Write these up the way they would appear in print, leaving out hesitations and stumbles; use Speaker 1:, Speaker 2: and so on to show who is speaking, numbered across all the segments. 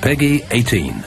Speaker 1: Peggy 18.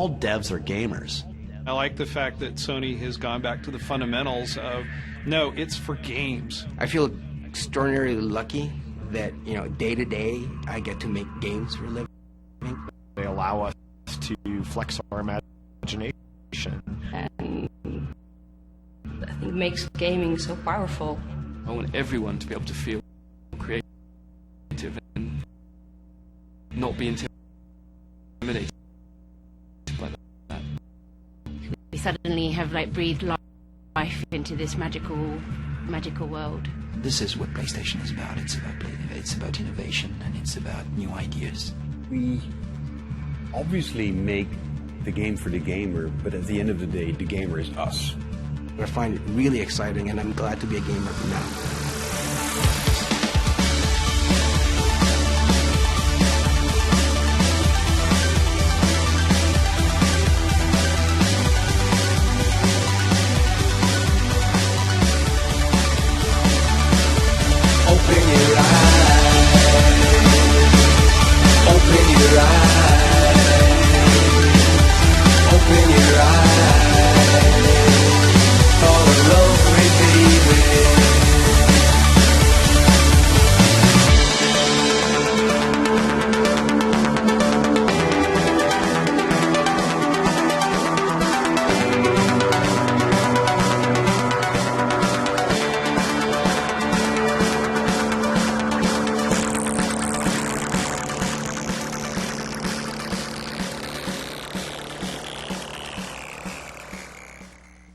Speaker 2: all devs are gamers.
Speaker 3: I like the fact that Sony has gone back to the fundamentals of, no, it's for games.
Speaker 4: I feel extraordinarily lucky
Speaker 1: that, you know, day to day, I get to make games for a living.
Speaker 4: They allow us to flex our imagination.
Speaker 5: And I think it makes gaming so powerful.
Speaker 6: I want everyone to be able to feel creative and not be intimidated by that.
Speaker 7: We suddenly have like breathed life into this magical world.
Speaker 8: This is what PlayStation is about. It's about innovation, and it's about new ideas.
Speaker 9: We obviously make the game for the gamer, but at the end of the day, the gamer is us.
Speaker 1: I find it really exciting, and I'm glad to be a gamer now.
Speaker 8: Open your eyes. Open your eyes. Open your eyes. Fall in love with baby.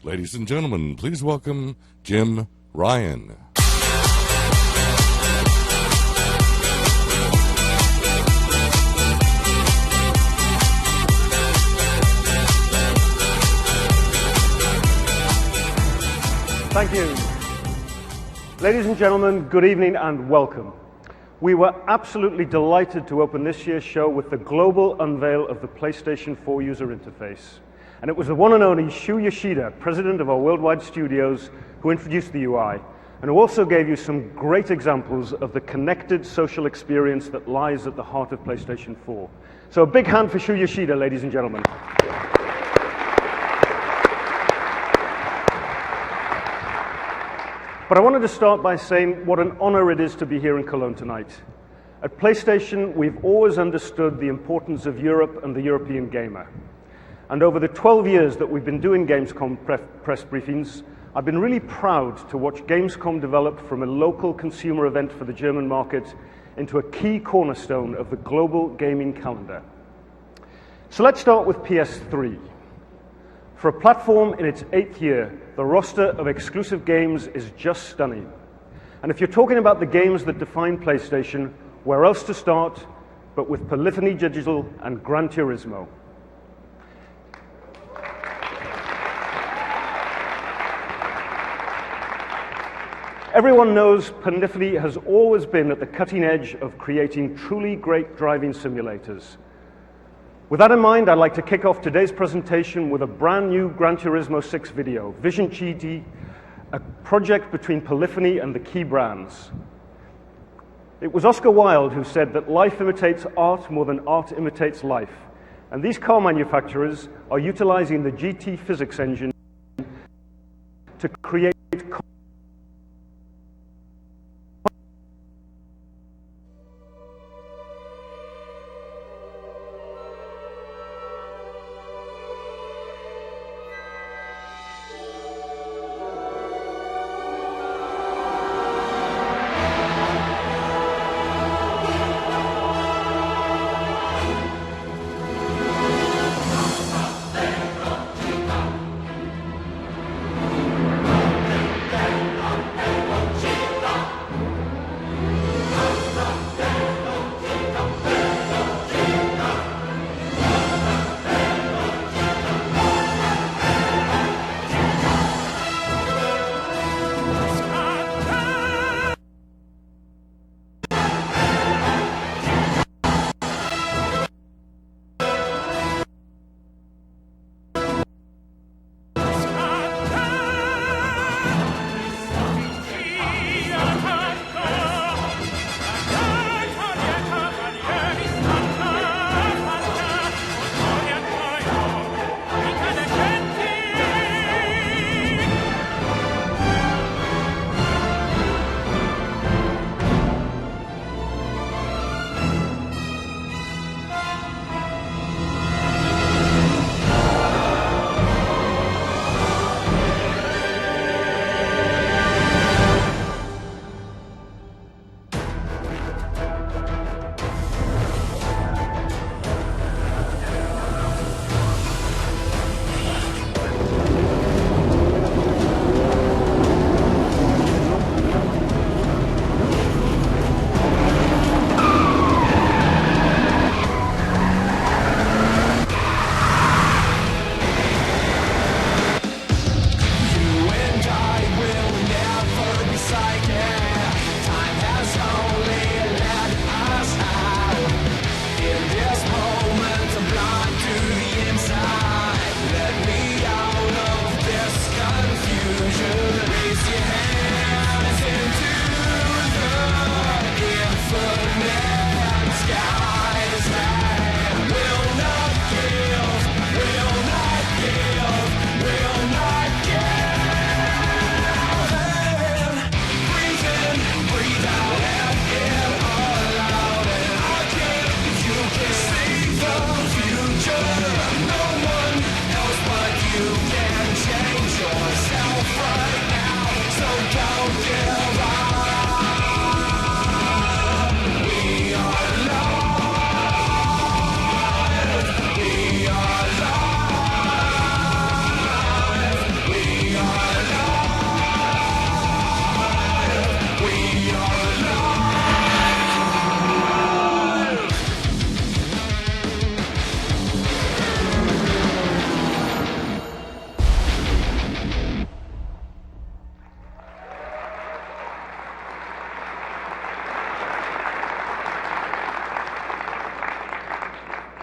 Speaker 10: Ladies and gentlemen, please welcome Jim Ryan.
Speaker 11: Thank you. Ladies and gentlemen, good evening and welcome. We were absolutely delighted to open this year's show with the global unveil of the PlayStation 4 user interface. And it was the one and only Shu Yoshida, president of our worldwide studios, who introduced the UI, and who also gave you some great examples of the connected social experience that lies at the heart of PlayStation 4. So a big hand for Shu Yoshida, ladies and gentlemen. But I wanted to start by saying what an honor it is to be here in Cologne tonight. At PlayStation, we've always understood the importance of Europe and the European gamer. And over the 12 years that we've been doing Gamescom press briefings, I've been really proud to watch Gamescom develop from a local consumer event for the German market into a key cornerstone of the global gaming calendar. So let's start with PS3. For a platform in its 8th year, the roster of exclusive games is just stunning. And if you're talking about the games that define PlayStation, where else to start but with Polyphony Digital and Gran Turismo. Everyone knows Polyphony has always been at the cutting edge of creating truly great driving simulators. With that in mind, I'd like to kick off today's presentation with a brand new Gran Turismo 6 video, Vision GT, a project between Polyphony and the key brands. It was Oscar Wilde who said that life imitates art more than art imitates life. And these car manufacturers are utilizing the GT physics engine to create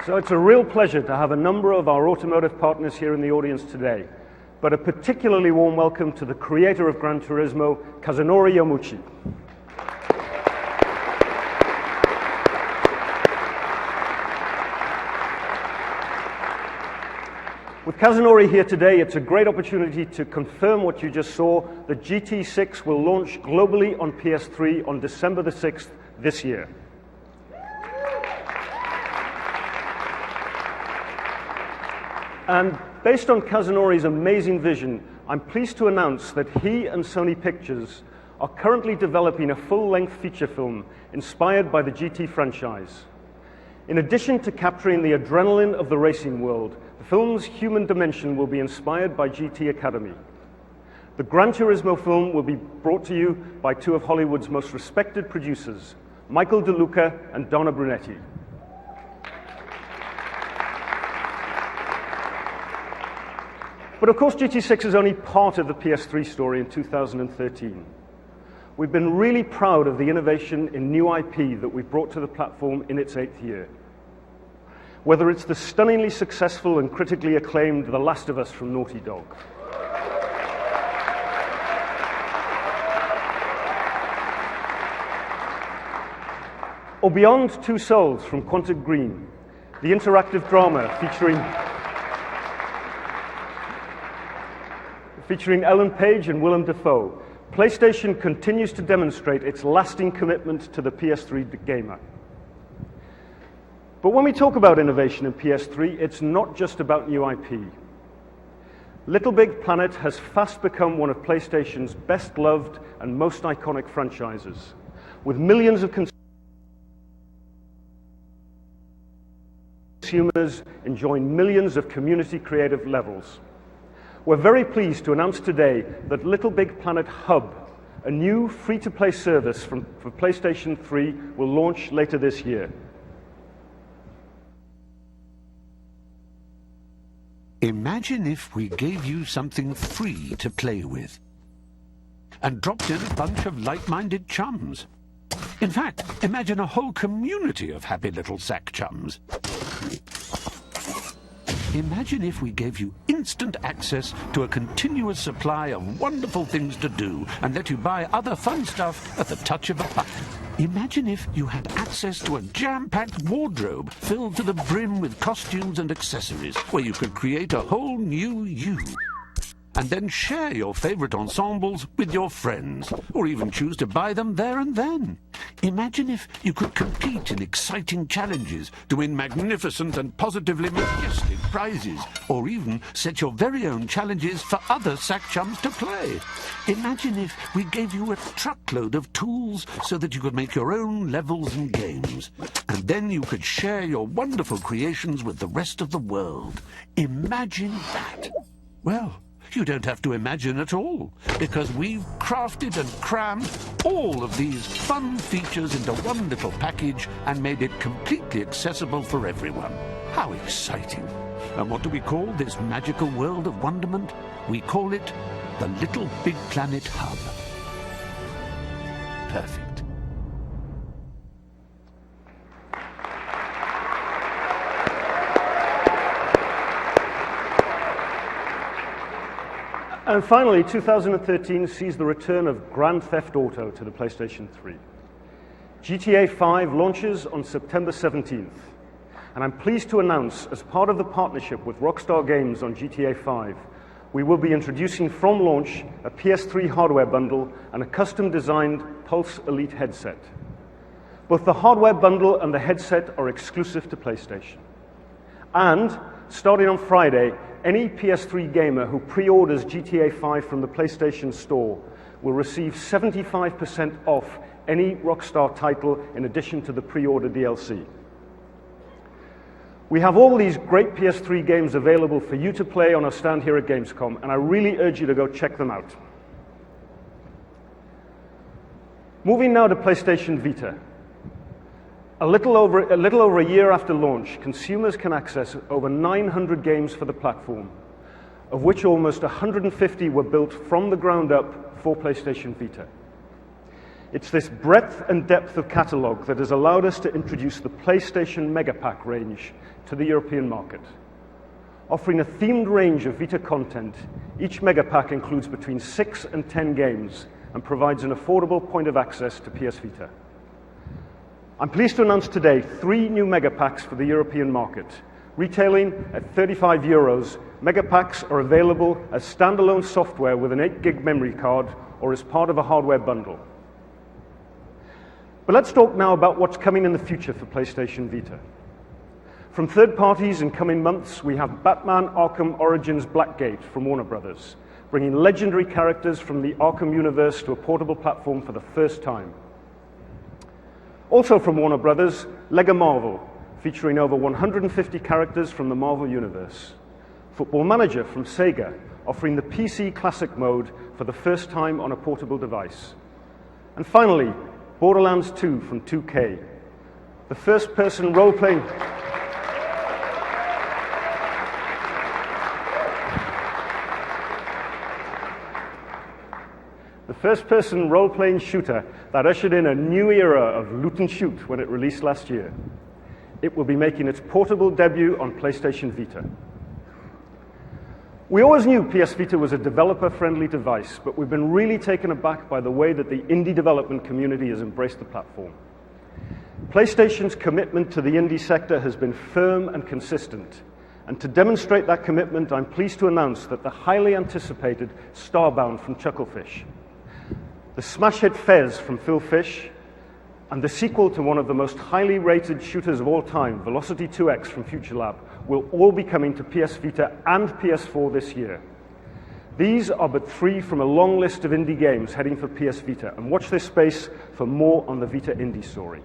Speaker 11: So it's a real pleasure to have a number of our automotive partners here in the audience today, but a particularly warm welcome to the creator of Gran Turismo, Kazunori Yamauchi. With Kazunori here today, it's a great opportunity to confirm what you just saw. The GT6 will launch globally on PS3 on December the 6th this year. And based on Kazunori's amazing vision, I'm pleased to announce that he and Sony Pictures are currently developing a full-length feature film inspired by the GT franchise. In addition to capturing the adrenaline of the racing world, the film's human dimension will be inspired by GT Academy. The Gran Turismo film will be brought to you by two of Hollywood's most respected producers, Michael De Luca and Donna Brunetti. But of course, GT6 is only part of the PS3 story in 2013. We've been really proud of the innovation in new IP that we've brought to the platform in its 8th year. Whether it's the stunningly successful and critically acclaimed The Last of Us from Naughty Dog, or Beyond Two Souls from Quantic Dream, the interactive drama featuring Ellen Page and Willem Dafoe, PlayStation continues to demonstrate its lasting commitment to the PS3 gamer. But when we talk about innovation in PS3, it's not just about new IP. Little Big Planet has fast become one of PlayStation's best-loved and most iconic franchises, with millions of consumers enjoying millions of community creative levels. We're very pleased to announce today that Little Big Planet Hub, a new free-to-play service for PlayStation 3, will launch later this year.
Speaker 12: Imagine if we gave you something free to play with and dropped in a bunch of like-minded chums. In fact, imagine a whole community of happy little sack chums. Imagine if we gave you instant access to a continuous supply of wonderful things to do and let you buy other fun stuff at the touch of a button. Imagine if you had access to a jam-packed wardrobe filled to the brim with costumes and accessories, where you could create a whole new you. And then share your favorite ensembles with your friends, or even choose to buy them there and then. Imagine if you could compete in exciting challenges to win magnificent and positively majestic prizes, or even set your very own challenges for other sack chums to play. Imagine if we gave you a truckload of tools so that you could make your own levels and games, and then you could share your wonderful creations with the rest of the world. Imagine that. Well, you don't have to imagine at all, because we've crafted and crammed all of these fun features into one little package and made it completely accessible for everyone. How exciting! And what do we call this magical world of wonderment? We call it the Little Big Planet Hub. Perfect.
Speaker 11: And finally, 2013 sees the return of Grand Theft Auto to the PlayStation 3. GTA 5 launches on September 17th, and I'm pleased to announce, as part of the partnership with Rockstar Games on GTA 5, we will be introducing from launch a PS3 hardware bundle and a custom-designed Pulse Elite headset. Both the hardware bundle and the headset are exclusive to PlayStation. And, starting on Friday, any PS3 gamer who pre-orders GTA 5 from the PlayStation Store will receive 75% off any Rockstar title in addition to the pre-order DLC. We have all these great PS3 games available for you to play on our stand here at Gamescom, and I really urge you to go check them out. Moving now to PlayStation Vita. A little over a year after launch, consumers can access over 900 games for the platform, of which almost 150 were built from the ground up for PlayStation Vita. It's this breadth and depth of catalogue that has allowed us to introduce the PlayStation Megapack range to the European market. Offering a themed range of Vita content, each Megapack includes between 6 and 10 games and provides an affordable point of access to PS Vita. I'm pleased to announce today 3 new Megapacks for the European market. Retailing at €35, Megapacks are available as standalone software with an 8 gig memory card or as part of a hardware bundle. But let's talk now about what's coming in the future for PlayStation Vita. From third parties in coming months, we have Batman Arkham Origins Blackgate from Warner Brothers, bringing legendary characters from the Arkham universe to a portable platform for the first time. Also from Warner Brothers, Lego Marvel, featuring over 150 characters from the Marvel universe. Football Manager from Sega, offering the PC Classic mode for the first time on a portable device. And finally, Borderlands 2 from 2K, the first-person role-playing... The first-person role-playing shooter that ushered in a new era of loot and shoot when it released last year. It will be making its portable debut on PlayStation Vita. We always knew PS Vita was a developer-friendly device, but we've been really taken aback by the way that the indie development community has embraced the platform. PlayStation's commitment to the indie sector has been firm and consistent. And to demonstrate that commitment, I'm pleased to announce that the highly anticipated Starbound from Chucklefish, the smash hit Fez from Phil Fish, and the sequel to one of the most highly rated shooters of all time, Velocity 2X from FutureLab, will all be coming to PS Vita and PS4 this year. These are but 3 from a long list of indie games heading for PS Vita, and watch this space for more on the Vita indie story.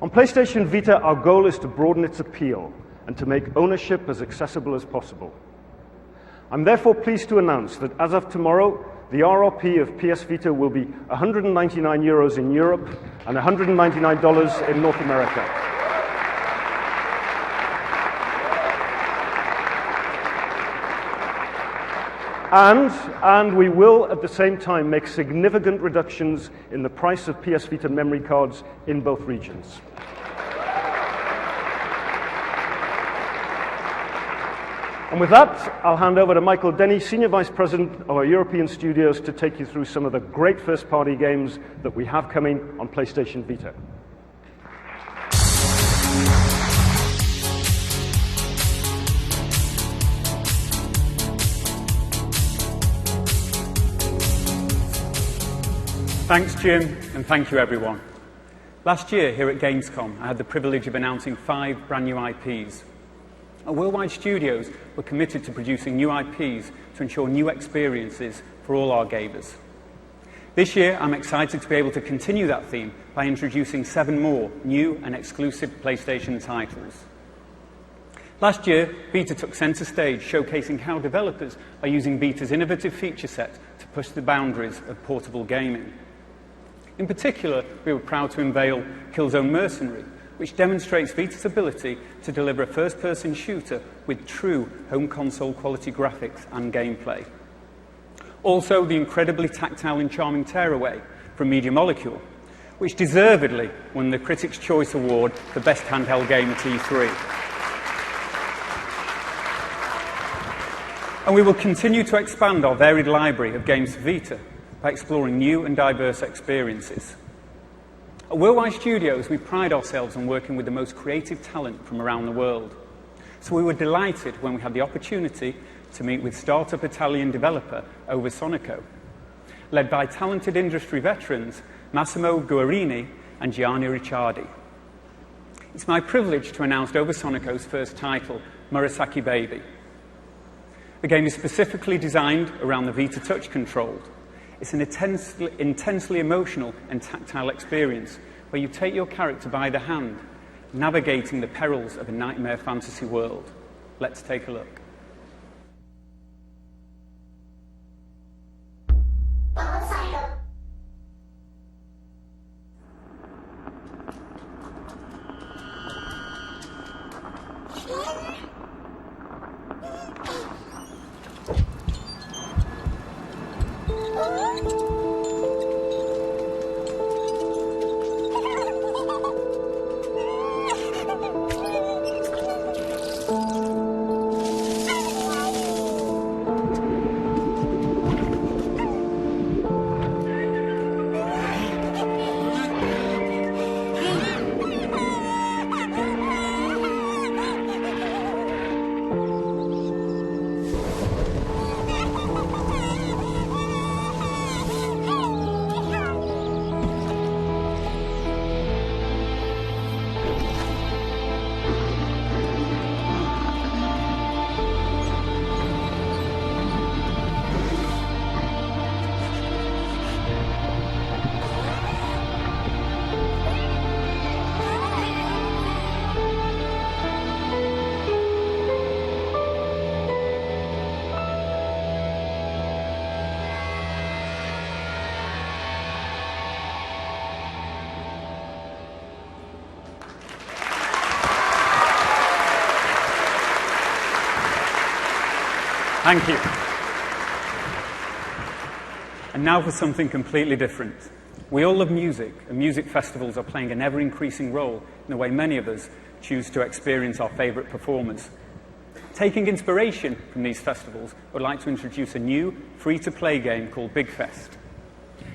Speaker 11: On PlayStation Vita, our goal is to broaden its appeal and to make ownership as accessible as possible. I'm therefore pleased to announce that as of tomorrow, the RRP of PS Vita will be €199 in Europe and $199 in North America. And we will at the same time make significant reductions in the price of PS Vita memory cards in both regions. And with that, I'll hand over to Michael Denny, Senior Vice President of our European studios, to take you through some of the great first-party games that we have coming on PlayStation Vita.
Speaker 13: Thanks, Jim, and thank you, everyone. Last year, here at Gamescom, I had the privilege of announcing 5 brand new IPs. At Worldwide Studios, we're committed to producing new IPs to ensure new experiences for all our gamers. This year, I'm excited to be able to continue that theme by introducing 7 more new and exclusive PlayStation titles. Last year, Vita took centre stage, showcasing how developers are using Vita's innovative feature set to push the boundaries of portable gaming. In particular, we were proud to unveil Killzone Mercenary, which demonstrates Vita's ability to deliver a first-person shooter with true home console quality graphics and gameplay. Also, the incredibly tactile and charming Tearaway from Media Molecule, which deservedly won the Critics' Choice Award for Best Handheld Game at E3. And we will continue to expand our varied library of games for Vita by exploring new and diverse experiences. At Worldwide Studios, we pride ourselves on working with the most creative talent from around the world. So we were delighted when we had the opportunity to meet with startup Italian developer Oversonico, led by talented industry veterans Massimo Guarini and Gianni Ricciardi. It's my privilege to announce Oversonico's first title, Murasaki Baby. The game is specifically designed around the Vita Touch controlled. It's an intensely emotional and tactile experience where you take your character by the hand, navigating the perils of a nightmare fantasy world. Let's take a look. Thank you. And now for something completely different. We all love music, and music festivals are playing an ever-increasing role in the way many of us choose to experience our favourite performers. Taking inspiration from these festivals, I would like to introduce a new free-to-play game called Big Fest.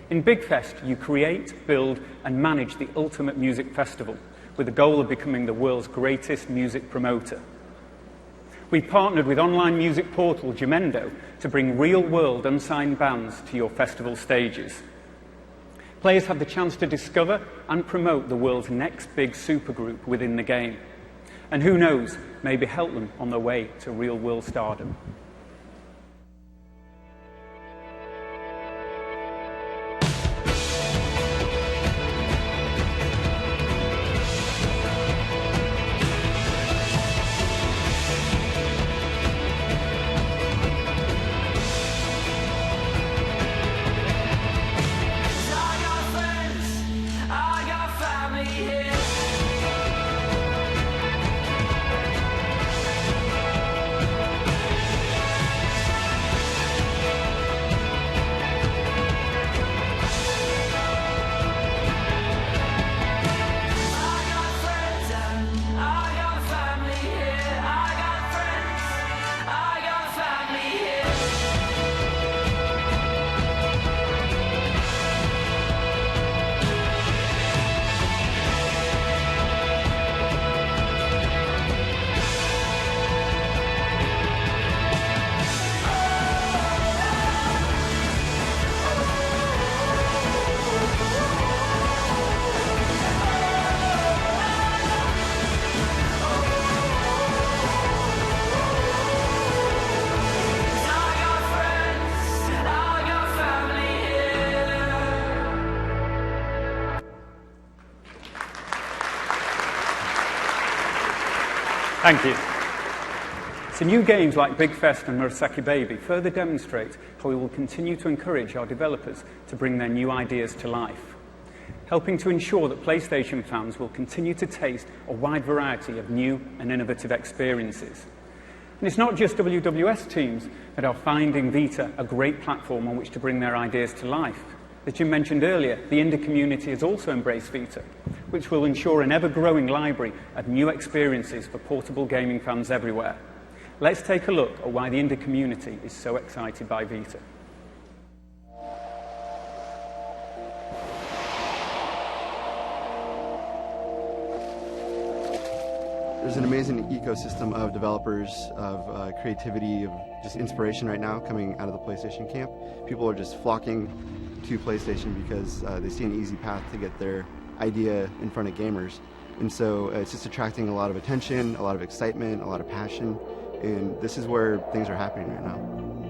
Speaker 13: In Big Fest, you create, build, and manage the ultimate music festival with the goal of becoming the world's greatest music promoter. We've partnered with online music portal Jamendo to bring real-world unsigned bands to your festival stages. Players have the chance to discover and promote the world's next big supergroup within the game. And who knows, maybe help them on their way to real-world stardom. Thank you. So new games like Big Fest and Murasaki Baby further demonstrate how we will continue to encourage our developers to bring their new ideas to life, helping to ensure that PlayStation fans will continue to taste a wide variety of new and innovative experiences. And it's not just WWS teams that are finding Vita a great platform on which to bring their ideas to life. As Jim mentioned earlier, the indie community has also embraced Vita, which will ensure an ever-growing library of new experiences for portable gaming fans everywhere. Let's take a look at why the indie community is so excited by Vita.
Speaker 14: There's an amazing ecosystem of developers, of creativity, of just inspiration right now coming out of the PlayStation camp. People are just flocking to PlayStation because they see an easy path to get their idea in front of gamers. And so it's just attracting a lot of attention, a lot of excitement, a lot of passion, and this is where things are happening right now.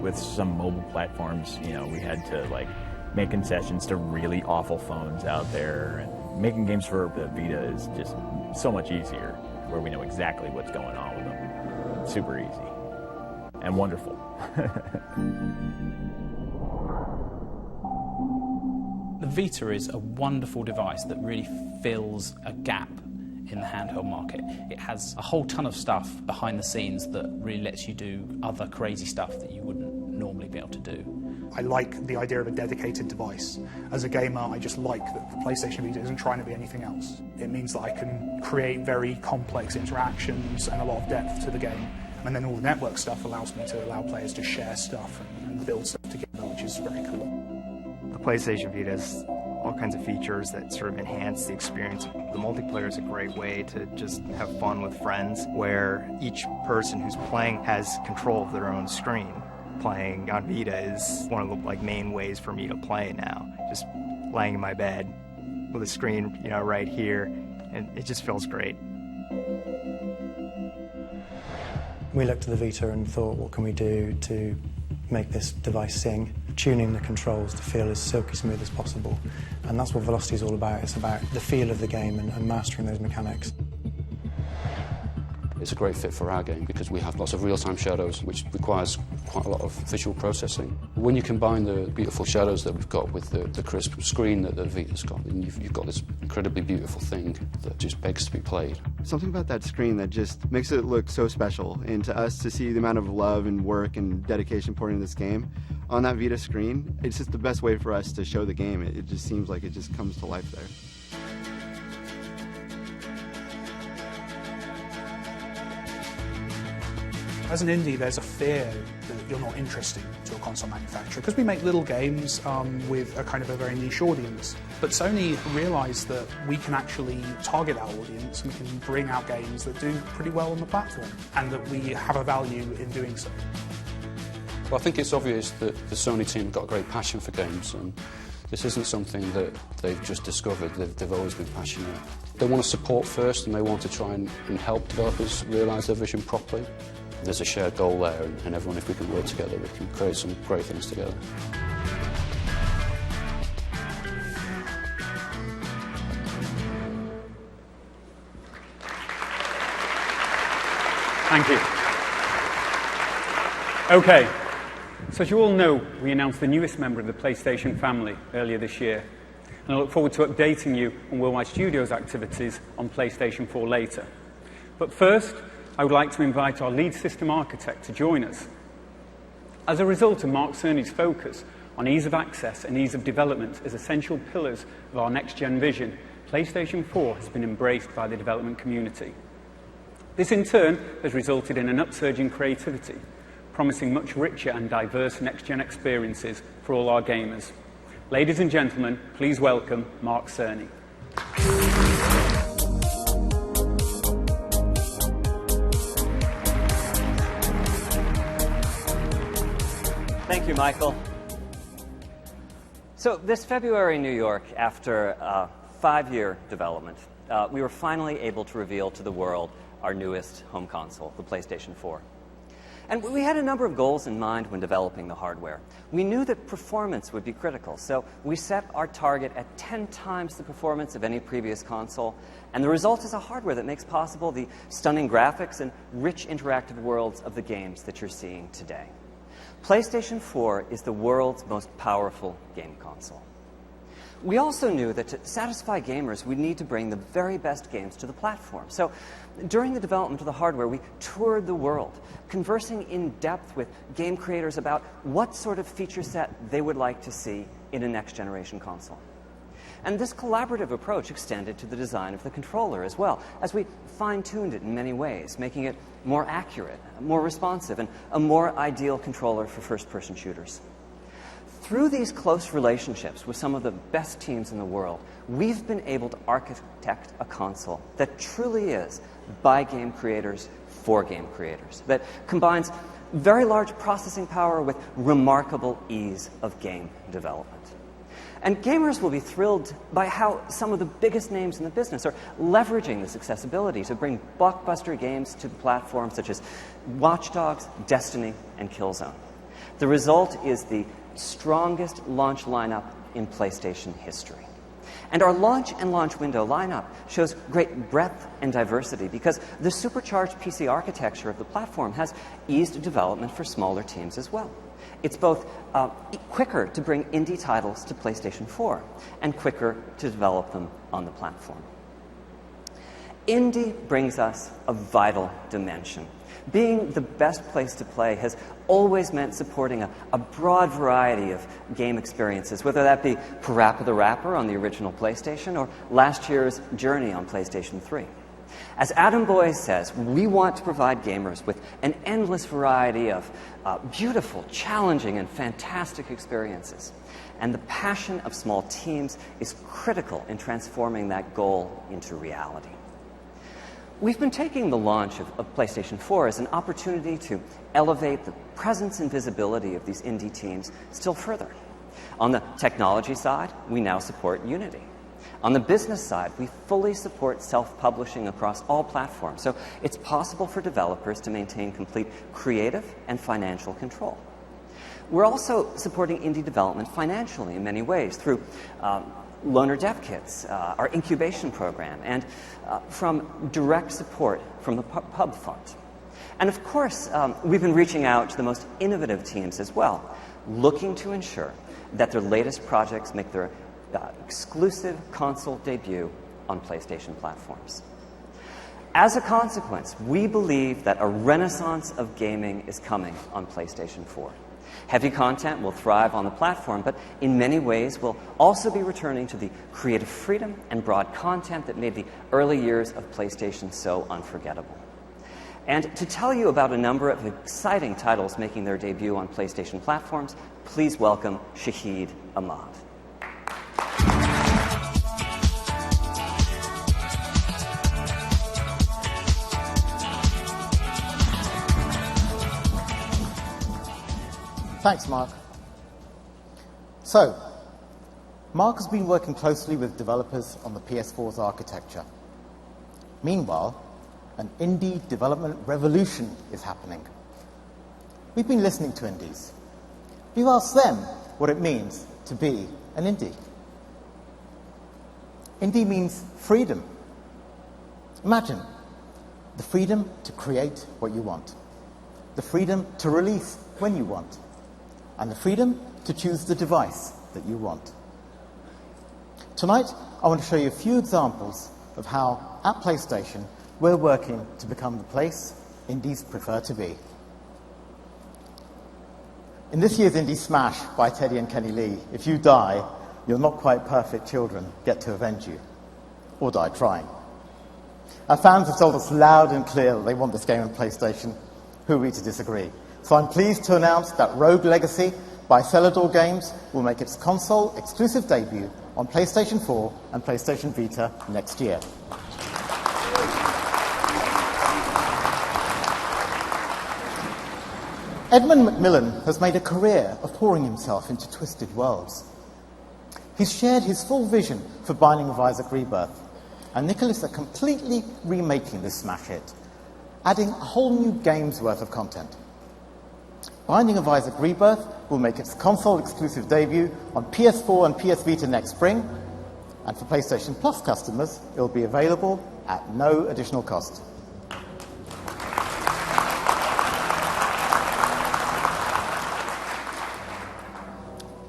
Speaker 15: With some mobile platforms, you know, we had to make concessions to really awful phones out there, and making games for Vita is just so much easier, where we know exactly what's going on with them. Super easy and wonderful.
Speaker 16: The Vita is a wonderful device that really fills a gap in the handheld market. It has a whole ton of stuff behind the scenes that really lets you do other crazy stuff that you wouldn't normally be able to do.
Speaker 17: I like the idea of a dedicated device. As a gamer, I just like that the PlayStation Vita isn't trying to be anything else. It means that I can create very complex interactions and a lot of depth to the game. And then all the network stuff allows me to allow players to share stuff and build stuff together, which is very cool.
Speaker 18: The PlayStation Vita has all kinds of features that sort of enhance the experience. The multiplayer is a great way to just have fun with friends, where each person who's playing has control of their own screen. Playing on Vita is one of the main ways for me to play now. Just laying in my bed with a screen, right here, and it just feels great.
Speaker 19: We looked at the Vita and thought, what can we do to make this device sing? Tuning the controls to feel as silky smooth as possible. And that's what Velocity is all about. It's about the feel of the game and mastering those mechanics.
Speaker 20: it's a great fit for our game because we have lots of real-time shadows, which requires quite a lot of visual processing. When you combine the beautiful shadows that we've got with the crisp screen that the Vita's got, then you've got this incredibly beautiful thing that just begs to be played.
Speaker 14: Something about that screen that just makes it look so special, and to us to see the amount of love and work and dedication poured into this game on that Vita screen, it's just the best way for us to show the game. It just seems like it just comes to life there.
Speaker 17: As an indie, there's a fear that you're not interesting to a console manufacturer because we make little games with a kind of a very niche audience. But Sony realised that we can actually target our audience and we can bring out games that do pretty well on the platform and that we have a value in doing so.
Speaker 20: Well, I think it's obvious that the Sony team have got a great passion for games, and this isn't something that they've just discovered. They've always been passionate. They want to support first, and they want to try and help developers realise their vision properly. There's a shared goal there, and everyone, if we can work together, we can create some great things together.
Speaker 13: Thank you. Okay, so as you all know, we announced the newest member of the PlayStation family earlier this year, and I look forward to updating you on Worldwide Studios' activities on PlayStation 4 later. But first, I would like to invite our lead system architect to join us. As a result of Mark Cerny's focus on ease of access and ease of development as essential pillars of our next-gen vision, PlayStation 4 has been embraced by the development community. This in turn has resulted in an upsurge in creativity, promising much richer and diverse next-gen experiences for all our gamers. Ladies and gentlemen, please welcome Mark Cerny.
Speaker 21: Thank you, Michael. So this February in New York, after a 5-year development, we were finally able to reveal to the world our newest home console, the PlayStation 4. And we had a number of goals in mind when developing the hardware. We knew that performance would be critical, so we set our target at 10 times the performance of any previous console, and the result is a hardware that makes possible the stunning graphics and rich interactive worlds of the games that you're seeing today. PlayStation 4 is the world's most powerful game console. We also knew that to satisfy gamers, we'd need to bring the very best games to the platform. So during the development of the hardware, we toured the world, conversing in depth with game creators about what sort of feature set they would like to see in a next-generation console. And this collaborative approach extended to the design of the controller as well, as we fine-tuned it in many ways, making it more accurate, more responsive, and a more ideal controller for first-person shooters. Through these close relationships with some of the best teams in the world, we've been able to architect a console that truly is by game creators, for game creators, that combines very large processing power with remarkable ease of game development. And gamers will be thrilled by how some of the biggest names in the business are leveraging this accessibility to bring blockbuster games to platforms such as Watch Dogs, Destiny, and Killzone. The result is the strongest launch lineup in PlayStation history. And our launch and launch window lineup shows great breadth and diversity because the supercharged PC architecture of the platform has eased development for smaller teams as well. It's both quicker to bring indie titles to PlayStation 4 and quicker to develop them on the platform. Indie brings us a vital dimension. Being the best place to play has always meant supporting a broad variety of game experiences, whether that be Parappa the Rapper on the original PlayStation or last year's Journey on PlayStation 3. As Adam Boyes says, we want to provide gamers with an endless variety of beautiful, challenging, and fantastic experiences. And the passion of small teams is critical in transforming that goal into reality. We've been taking the launch of PlayStation 4 as an opportunity to elevate the presence and visibility of these indie teams still further. On the technology side, we now support Unity. On the business side, we fully support self-publishing across all platforms, so it's possible for developers to maintain complete creative and financial control. We're also supporting indie development financially in many ways through loaner dev kits, our incubation program, and from direct support from the Pub Fund. And of course, we've been reaching out to the most innovative teams as well, looking to ensure that their latest projects make their exclusive console debut on PlayStation platforms. As a consequence, we believe that a renaissance of gaming is coming on PlayStation 4. Heavy content will thrive on the platform, but in many ways will also be returning to the creative freedom and broad content that made the early years of PlayStation so unforgettable. And to tell you about a number of exciting titles making their debut on PlayStation platforms, please welcome Shahid Ahmad.
Speaker 2: Thanks, Mark. So, Mark has been working closely with developers on the PS4's architecture. Meanwhile, an indie development revolution is happening. We've been listening to indies. We've asked them what it means to be an indie. Indie means freedom. Imagine the freedom to create what you want, the freedom to release when you want, and the freedom to choose the device that you want. Tonight, I want to show you a few examples of how, at PlayStation, we're working to become the place indies prefer to be. In this year's Indie Smash by Teddy and Kenny Lee, if you die, your not quite perfect children get to avenge you, or die trying. Our fans have told us loud and clear that they want this game on PlayStation. Who are we to disagree? So I'm pleased to announce that Rogue Legacy by Celador Games will make its console exclusive debut on PlayStation 4 and PlayStation Vita next year. Edmund Macmillan has made a career of pouring himself into twisted worlds. He's shared his full vision for Binding of Isaac Rebirth, and Nicholas are completely remaking this smash hit, adding a whole new game's worth of content. Binding of Isaac Rebirth will make its console-exclusive debut on PS4 and PS Vita next spring, and for PlayStation Plus customers, it will be available at no additional cost.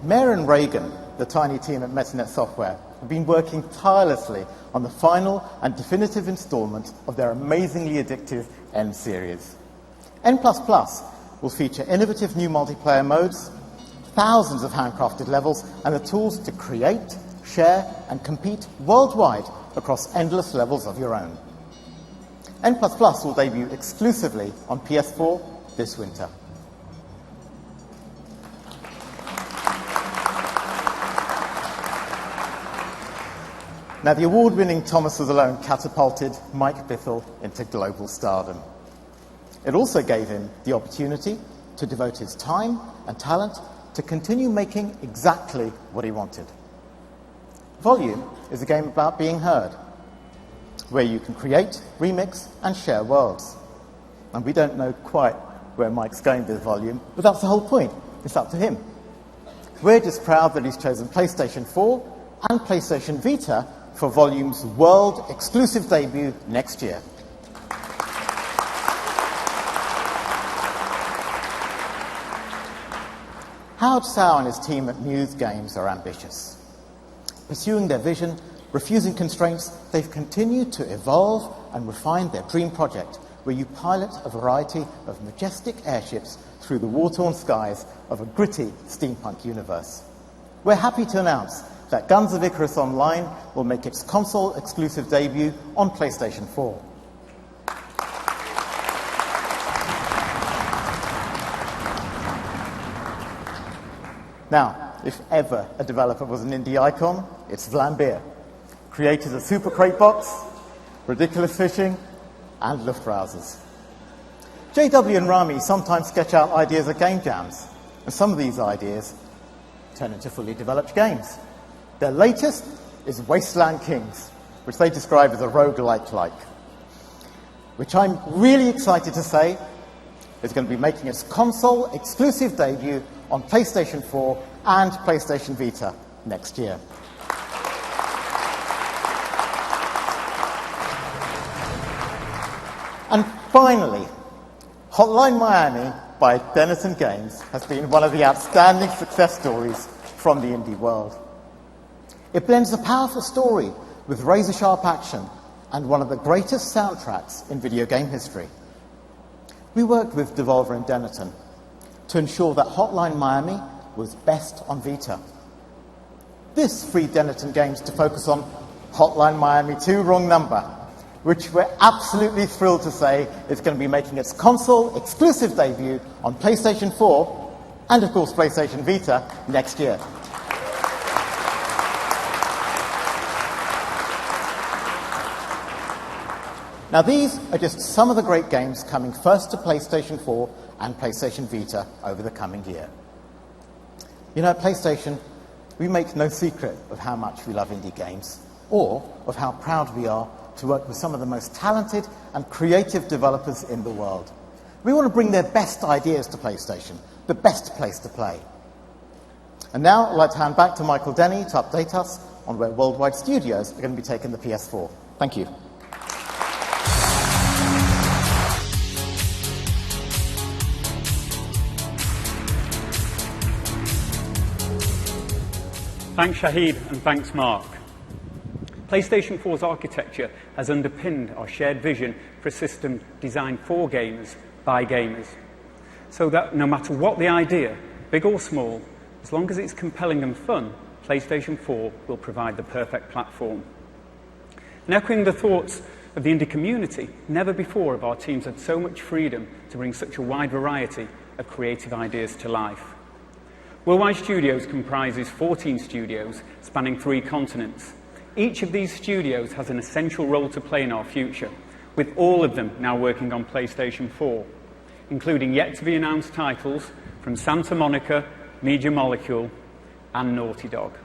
Speaker 2: Mayor and Reagan, the tiny team at Metanet Software, have been working tirelessly on the final and definitive installment of their amazingly addictive N series. N++ will feature innovative new multiplayer modes, thousands of handcrafted levels, and the tools to create, share, and compete worldwide across endless levels of your own. N++ will debut exclusively on PS4 this winter. Now, the award-winning Thomas Was Alone catapulted Mike Bithell into global stardom. It also gave him the opportunity to devote his time and talent to continue making exactly what he wanted. Volume is a game about being heard, where you can create, remix, and share worlds. And we don't know quite where Mike's going with Volume, but that's the whole point. It's up to him. We're just proud that he's chosen PlayStation 4 and PlayStation Vita for Volume's world-exclusive debut next year. Howard Sau and his team at Muse Games are ambitious. Pursuing their vision, refusing constraints, they've continued to evolve and refine their dream project, where you pilot a variety of majestic airships through the war-torn skies of a gritty steampunk universe. We're happy to announce that Guns of Icarus Online will make its console-exclusive debut on PlayStation 4. Now, if ever a developer was an indie icon, it's Vlambeer, creators of Super Crate Box, Ridiculous Fishing, and Luftrausers. JW and Rami sometimes sketch out ideas at game jams, and some of these ideas turn into fully developed games. Their latest is Wasteland Kings, which they describe as a roguelike, which I'm really excited to say is going to be making its console-exclusive debut on PlayStation 4 and PlayStation Vita next year. And finally, Hotline Miami by Denison Games has been one of the outstanding success stories from the indie world. It blends a powerful story with razor-sharp action and one of the greatest soundtracks in video game history. We worked with Devolver and Denison to ensure that Hotline Miami was best on Vita. This freed Denison Games to focus on Hotline Miami 2 Wrong Number, which we're absolutely thrilled to say is going to be making its console-exclusive debut on PlayStation 4 and, of course, PlayStation Vita next year. Now, these are just some of the great games coming first to PlayStation 4 and PlayStation Vita over the coming year. You know, at PlayStation, we make no secret of how much we love indie games, or of how proud we are to work with some of the most talented and creative developers in the world. We want to bring their best ideas to PlayStation, the best place to play. And now I'd like to hand back to Michael Denny to update us on where Worldwide Studios are going to be taking the PS4. Thank you.
Speaker 13: Thanks, Shahid, and thanks, Mark. PlayStation 4's architecture has underpinned our shared vision for a system designed for gamers, by gamers, so that no matter what the idea, big or small, as long as it's compelling and fun, PlayStation 4 will provide the perfect platform. And echoing the thoughts of the indie community, never before have our teams had so much freedom to bring such a wide variety of creative ideas to life. Worldwide Studios comprises 14 studios spanning 3 continents. Each of these studios has an essential role to play in our future, with all of them now working on PlayStation 4, including yet-to-be-announced titles from Santa Monica, Media Molecule, and Naughty Dog.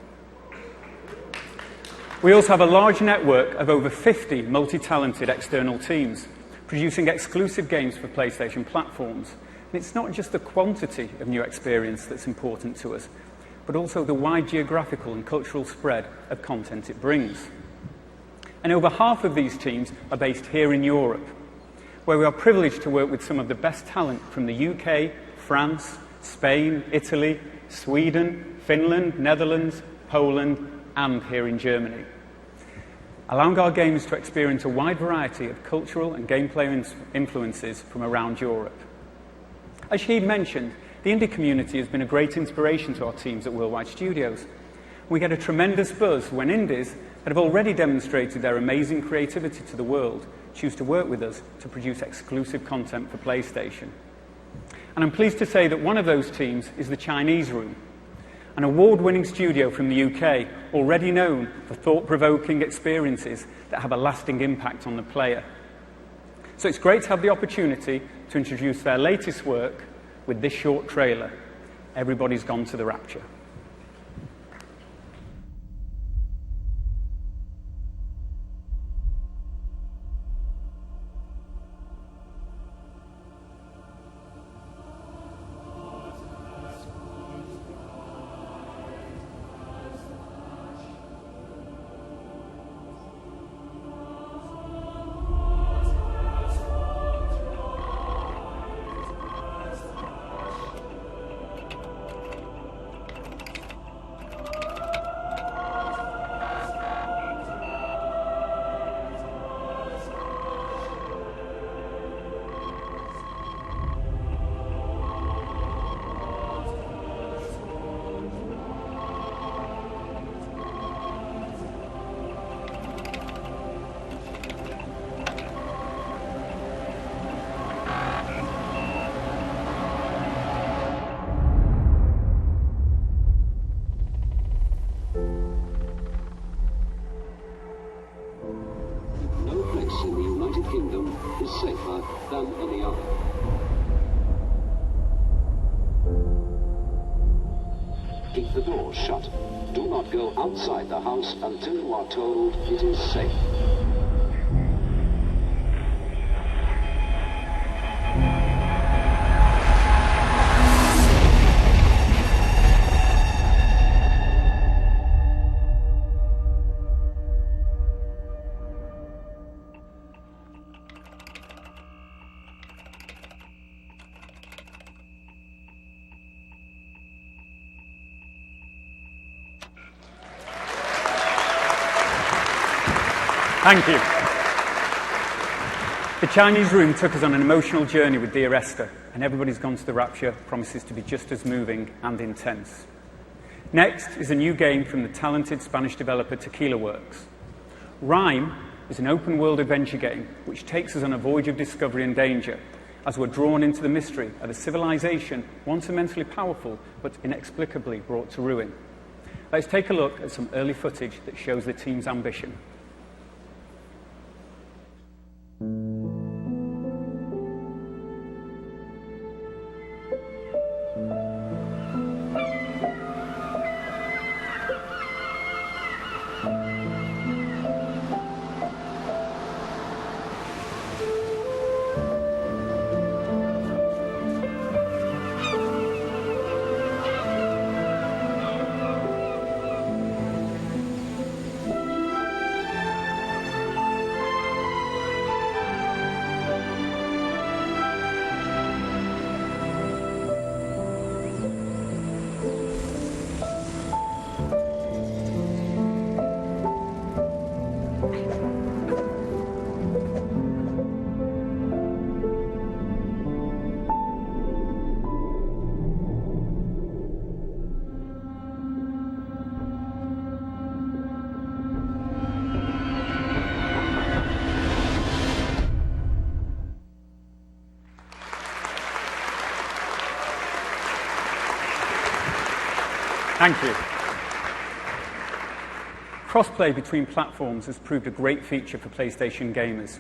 Speaker 13: We also have a large network of over 50 multi-talented external teams, producing exclusive games for PlayStation platforms. And it's not just the quantity of new experience that's important to us, but also the wide geographical and cultural spread of content it brings. And over half of these teams are based here in Europe, where we are privileged to work with some of the best talent from the UK, France, Spain, Italy, Sweden, Finland, Netherlands, Poland, and here in Germany, allowing our gamers to experience a wide variety of cultural and gameplay influences from around Europe. As Shahid mentioned, the indie community has been a great inspiration to our teams at Worldwide Studios. We get a tremendous buzz when indies that have already demonstrated their amazing creativity to the world choose to work with us to produce exclusive content for PlayStation. And I'm pleased to say that one of those teams is the Chinese Room, an award-winning studio from the UK, already known for thought-provoking experiences that have a lasting impact on the player. So it's great to have the opportunity to introduce their latest work with this short trailer, Everybody's Gone to the Rapture.
Speaker 3: in the United Kingdom is safer than any other. Keep the doors shut. Do not go outside the house until you are told it is safe.
Speaker 13: Thank you. The Chinese Room took us on an emotional journey with Dear Esther, and Everybody's Gone to the Rapture promises to be just as moving and intense. Next is a new game from the talented Spanish developer Tequila Works. Rhyme is an open-world adventure game which takes us on a voyage of discovery and danger as we're drawn into the mystery of a civilization once immensely powerful but inexplicably brought to ruin. Let's take a look at some early footage that shows the team's ambition. Thank you. Crossplay between platforms has proved a great feature for PlayStation gamers.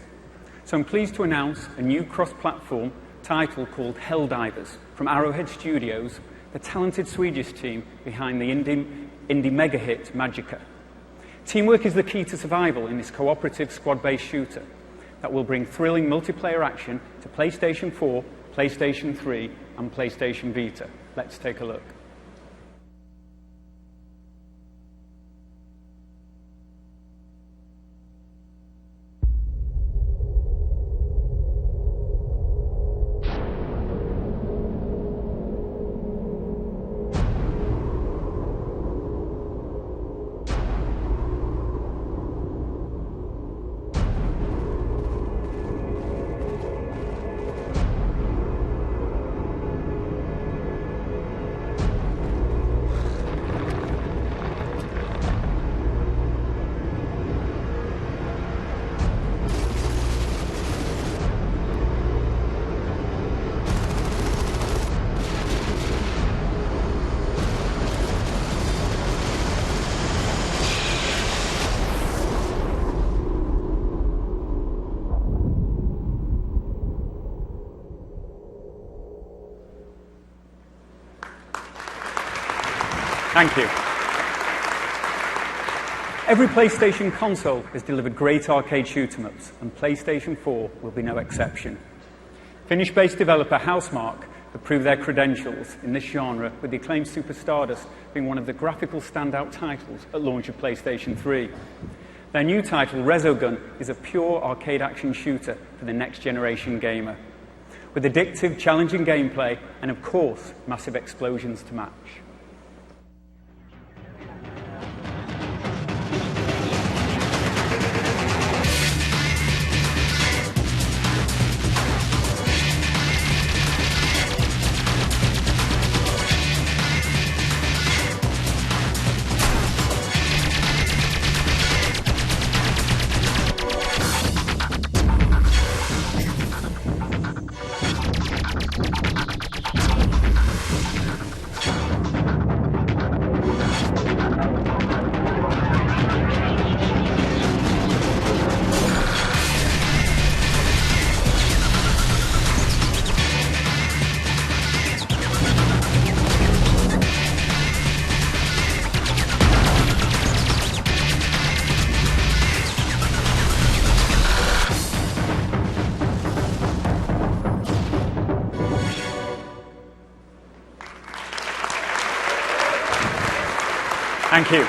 Speaker 13: So I'm pleased to announce a new cross-platform title called Helldivers from Arrowhead Studios, the talented Swedish team behind the indie mega hit Magicka. Teamwork is the key to survival in this cooperative squad-based shooter that will bring thrilling multiplayer action to PlayStation 4, PlayStation 3 and PlayStation Vita. Let's take a look. Thank you. Every PlayStation console has delivered great arcade shoot-em-ups, and PlayStation 4 will be no exception. Finnish-based developer Housemarque have proved their credentials in this genre, with the acclaimed Super Stardust being one of the graphical standout titles at launch of PlayStation 3. Their new title, Resogun, is a pure arcade action shooter for the next-generation gamer, with addictive, challenging gameplay and, of course, massive explosions to match. Thank you.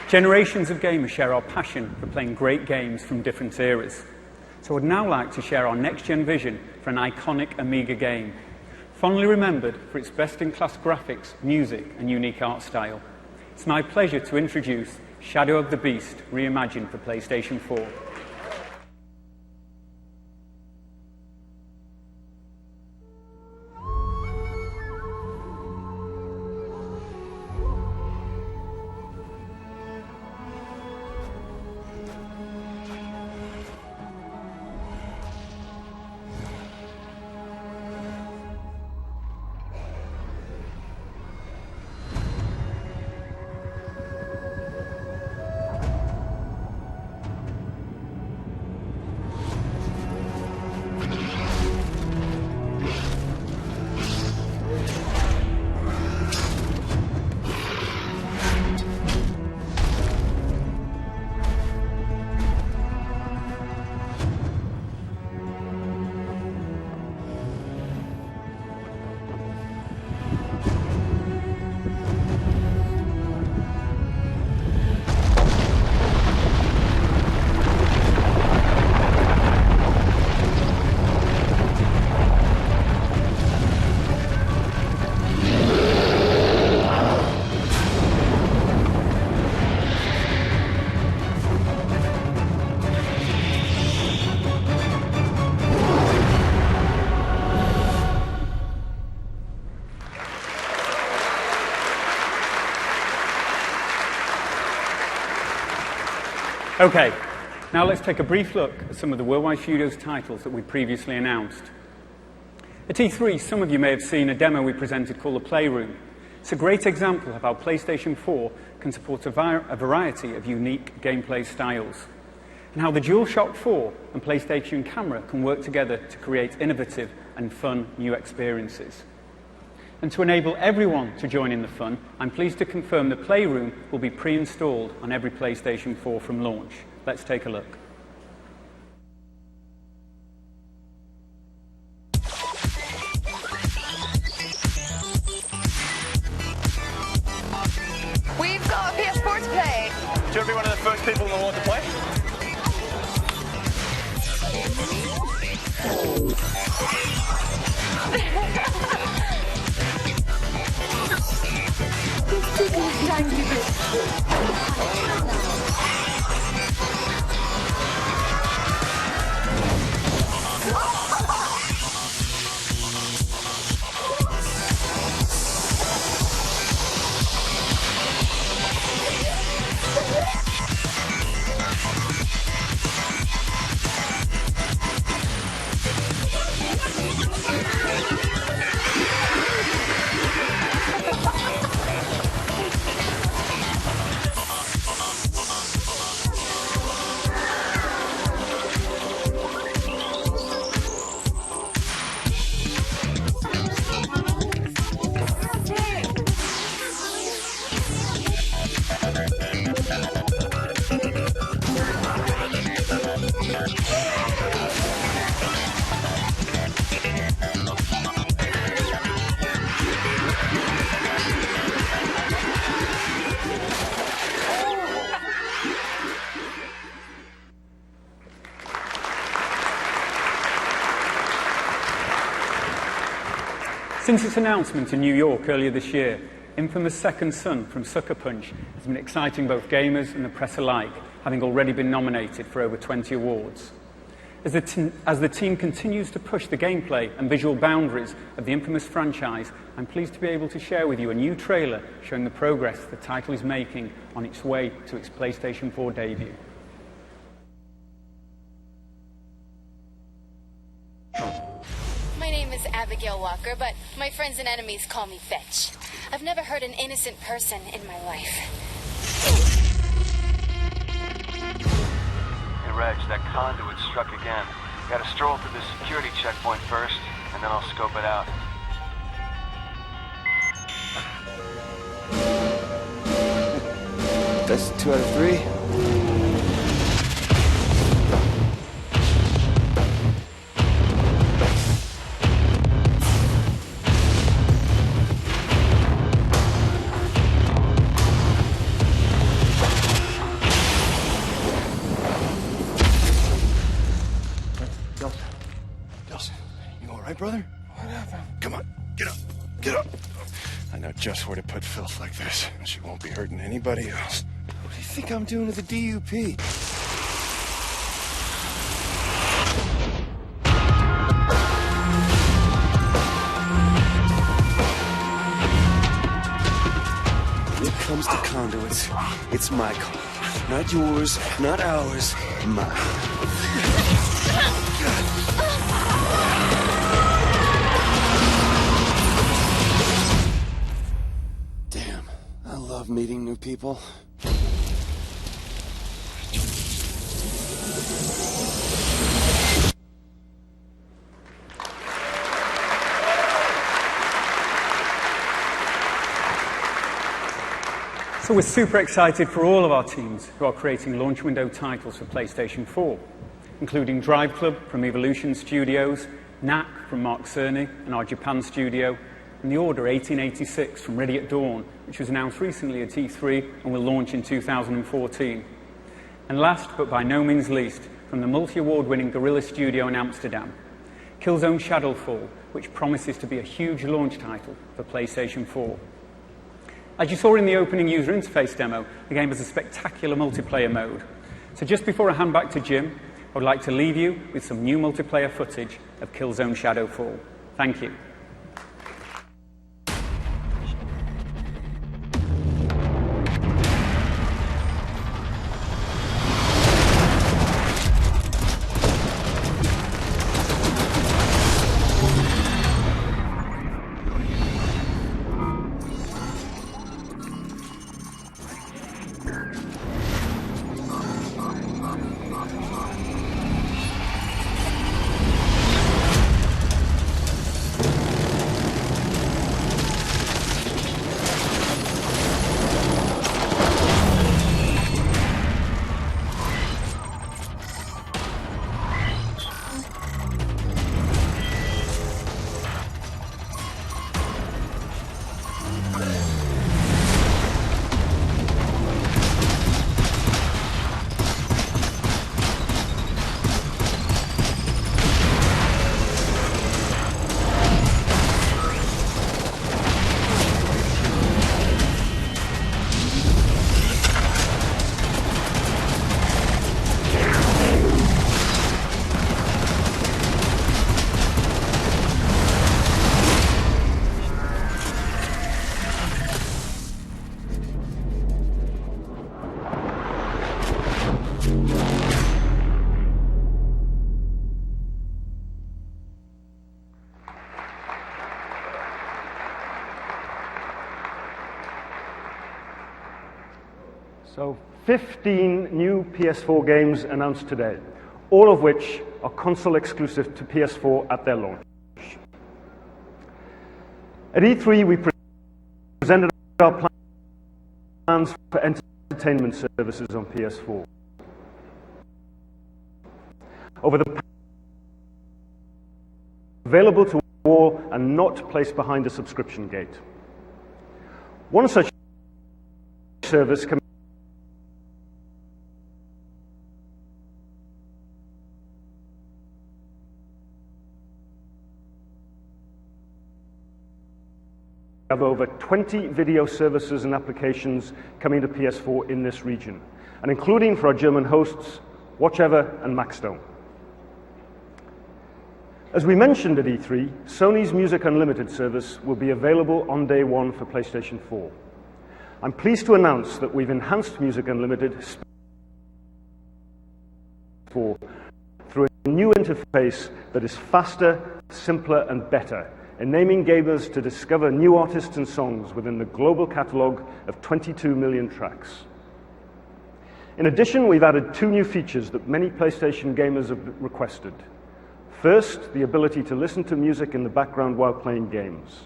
Speaker 13: Generations of gamers share our passion for playing great games from different eras. So I'd now like to share our next-gen vision for an iconic Amiga game, fondly remembered for its best-in-class graphics, music, and unique art style. It's my pleasure to introduce Shadow of the Beast, reimagined for PlayStation 4. Okay, now let's take a brief look at some of the Worldwide Studios titles that we previously announced. At E3, some of you may have seen a demo we presented called The Playroom. It's a great example of how PlayStation 4 can support a variety of unique gameplay styles, and how the DualShock 4 and PlayStation Camera can work together to create innovative and fun new experiences. And to enable everyone to join in the fun, I'm pleased to confirm the Playroom will be pre-installed on every PlayStation 4 from launch. Let's take a look.
Speaker 4: We've got PS4 to play.
Speaker 22: Do you want to be one of the first people in the world to play?
Speaker 13: Since its announcement in New York earlier this year, infamous Second Son from Sucker Punch has been exciting both gamers and the press alike, having already been nominated for over 20 awards. As the team continues to push the gameplay and visual boundaries of the infamous franchise, I'm pleased to be able to share with you a new trailer showing the progress the title is making on its way to its PlayStation 4 debut.
Speaker 23: My name is Abigail Walker, but my friends and enemies call me Fetch. I've never hurt an innocent person in my life.
Speaker 24: Hey, Reg, that conduit struck again. Gotta stroll through the security checkpoint first, and then I'll scope it out.
Speaker 22: That's 2 out of 3. Brother? What happened? Come on, get up, get up. I know just where to put filth like this, and she won't be hurting anybody else. What do you think I'm doing to the DUP? When it comes to conduits, it's my call. Not yours, not ours, mine. Damn, I love meeting new people.
Speaker 13: So we're super excited for all of our teams who are creating launch window titles for PlayStation 4, including Drive Club from Evolution Studios, Knack from Mark Cerny and our Japan studio, and The Order 1886 from Ready at Dawn, which was announced recently at E3 and will launch in 2014. And last, but by no means least, from the multi-award-winning Guerrilla Studio in Amsterdam, Killzone Shadowfall, which promises to be a huge launch title for PlayStation 4. As you saw in the opening user interface demo, the game has a spectacular multiplayer mode. So just before I hand back to Jim, I would like to leave you with some new multiplayer footage of Killzone Shadowfall. Thank you.
Speaker 11: So 15 new PS4 games announced today, all of which are console exclusive to PS4 at their launch. At E3, we presented our plans for entertainment services on PS4. Over the available to all and not placed behind a subscription gate. One such service can have over 20 video services and applications coming to PS4 in this region, and including for our German hosts, Watchever and Maxdome. As we mentioned at E3, Sony's Music Unlimited service will be available on day one for PlayStation 4. I'm pleased to announce that we've enhanced Music Unlimited through a new interface that is faster, simpler, and better, enabling gamers to discover new artists and songs within the global catalogue of 22 million tracks. In addition, we've added two new features that many PlayStation gamers have requested. First, the ability to listen to music in the background while playing games.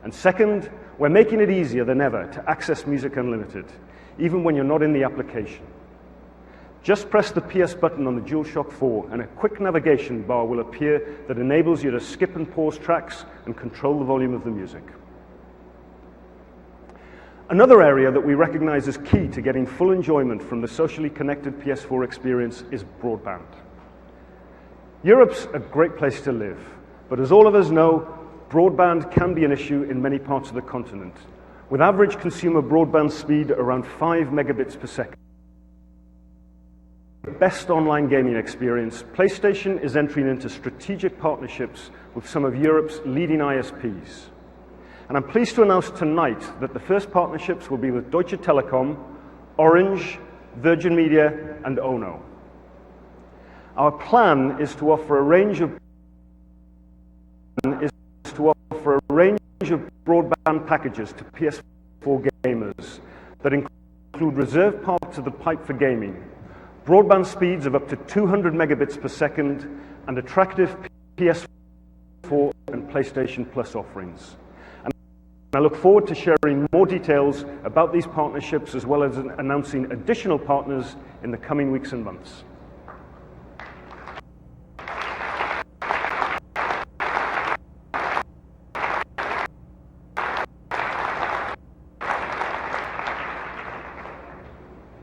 Speaker 11: And second, we're making it easier than ever to access Music Unlimited, even when you're not in the application. Just press the PS button on the DualShock 4 and a quick navigation bar will appear that enables you to skip and pause tracks and control the volume of the music. Another area that we recognize as key to getting full enjoyment from the socially connected PS4 experience is broadband. Europe's a great place to live, but as all of us know, broadband can be an issue in many parts of the continent, with average consumer broadband speed around 5 megabits per second. Best online gaming experience, PlayStation is entering into strategic partnerships with some of Europe's leading ISPs. And I'm pleased to announce tonight that the first partnerships will be with Deutsche Telekom, Orange, Virgin Media, and Ono. Our plan is to offer a range of broadband packages to PS4 gamers that include reserved parts of the pipe for gaming, broadband speeds of up to 200 megabits per second, and attractive PS4 and PlayStation Plus offerings. And I look forward to sharing more details about these partnerships as well as announcing additional partners in the coming weeks and months.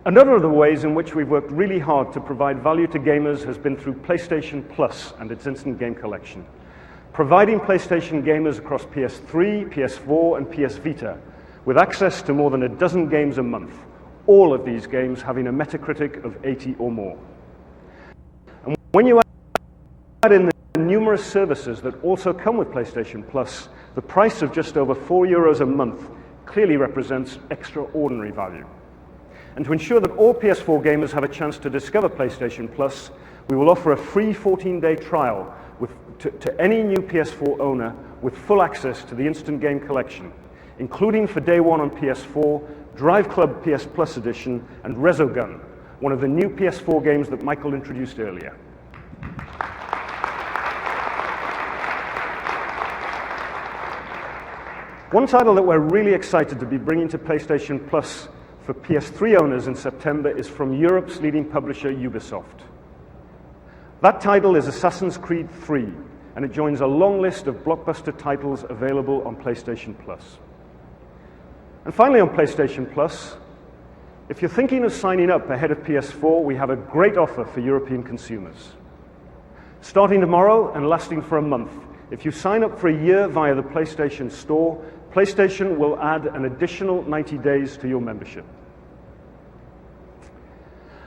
Speaker 11: Another of the ways in which we've worked really hard to provide value to gamers has been through PlayStation Plus and its instant game collection, providing PlayStation gamers across PS3, PS4, and PS Vita with access to more than a dozen games a month, all of these games having a Metacritic of 80 or more. And when you add in the numerous services that also come with PlayStation Plus, the price of just over €4 a month clearly represents extraordinary value. And to ensure that all PS4 gamers have a chance to discover PlayStation Plus, we will offer a free 14-day trial to any new PS4 owner with full access to the Instant Game Collection, including for day one on PS4, Drive Club PS Plus Edition, and Resogun, one of the new PS4 games that Michael introduced earlier. One title that we're really excited to be bringing to PlayStation Plus for PS3 owners in September is from Europe's leading publisher, Ubisoft. That title is Assassin's Creed 3, and it joins a long list of blockbuster titles available on PlayStation Plus. And finally on PlayStation Plus, if you're thinking of signing up ahead of PS4, we have a great offer for European consumers. Starting tomorrow and lasting for a month, if you sign up for a year via the PlayStation Store, PlayStation will add an additional 90 days to your membership.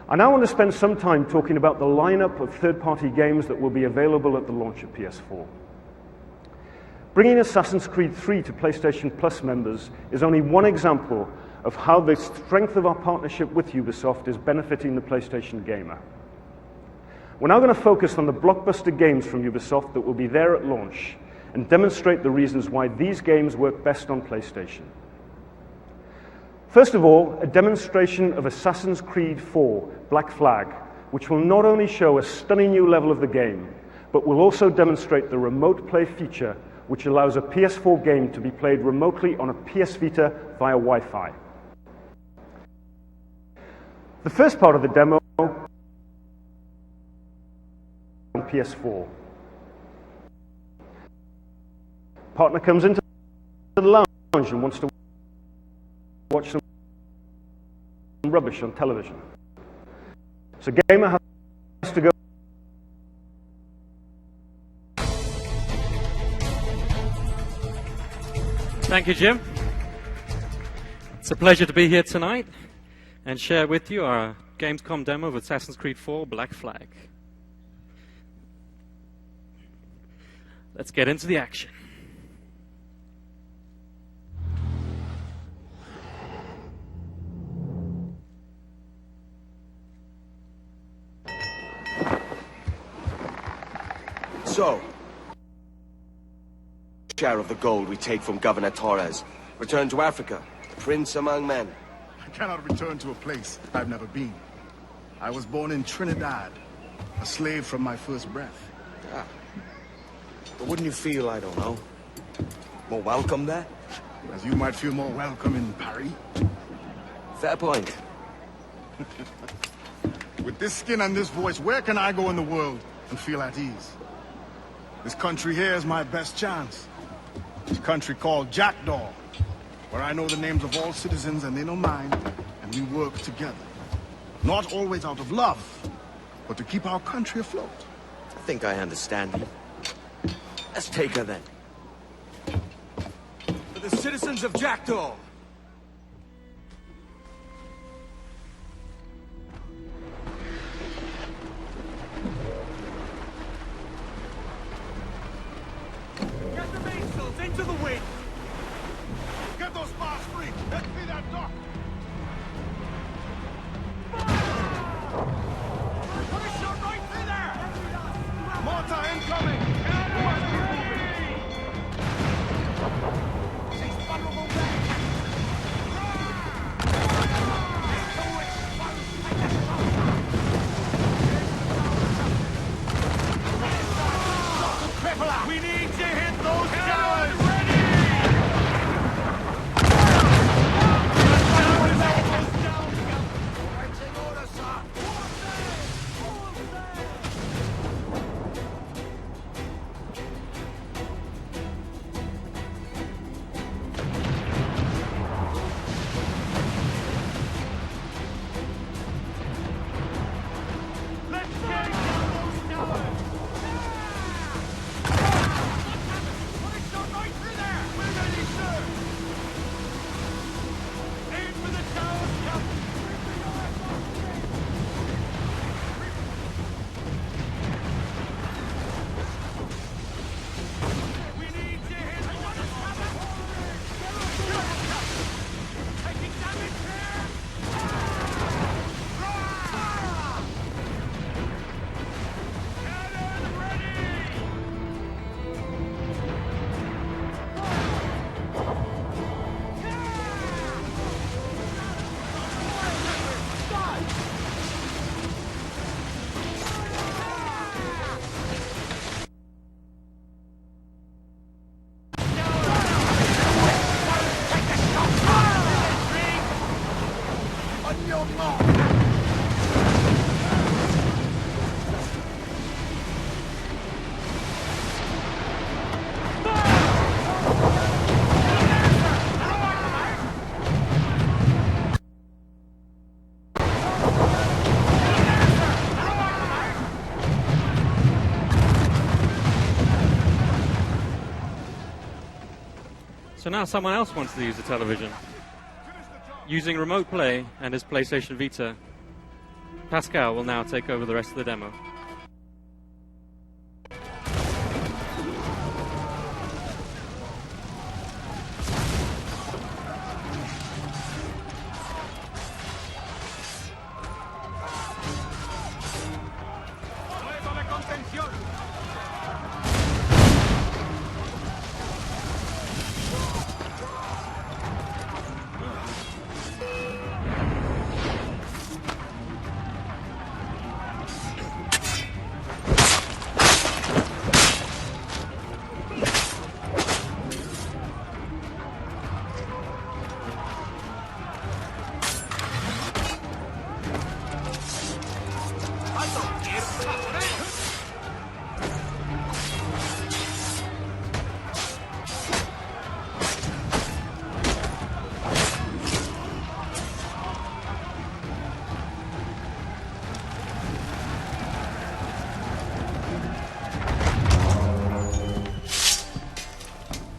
Speaker 11: I now want to spend some time talking about the lineup of third-party games that will be available at the launch of PS4. Bringing Assassin's Creed 3 to PlayStation Plus members is only one example of how the strength of our partnership with Ubisoft is benefiting the PlayStation gamer. We're now going to focus on the blockbuster games from Ubisoft that will be there at launch and demonstrate the reasons why these games work best on PlayStation. First of all, a demonstration of Assassin's Creed 4 Black Flag, which will not only show a stunning new level of the game, but will also demonstrate the remote play feature, which allows a PS4 game to be played remotely on a PS Vita via Wi-Fi. The first part of the demo on PS4. Partner comes into the lounge and wants to watch some rubbish on television. So gamer has to go.
Speaker 5: Thank you, Jim. It's a pleasure to be here tonight and share with you our Gamescom demo of Assassin's Creed 4 Black Flag. Let's get into the action.
Speaker 22: So, share of the gold we take from Governor Torres. Return to Africa, prince among men.
Speaker 6: I cannot return to a place I've never been. I was born in Trinidad, a slave from my first breath.
Speaker 22: Ah. But wouldn't you feel, I don't know, more welcome there?
Speaker 6: As you might feel more welcome in Paris.
Speaker 22: Fair point.
Speaker 6: With this skin and this voice, where can I go in the world and feel at ease? This country here is my best chance. It's a country called Jackdaw, where I know the names of all citizens and they know mine, and we work together. Not always out of love, but to keep our country afloat.
Speaker 22: I think I understand you. Let's take her then.
Speaker 7: For the citizens of Jackdaw,
Speaker 6: to the wind! Get those spars free! Let's see that dock! Put a shot right through there! Mortar incoming! We must keep moving! She's vulnerable back! We need to hit those towers!
Speaker 5: So now someone else wants to use the television. Using remote play and his PlayStation Vita, Pascal will now take over the rest of the demo.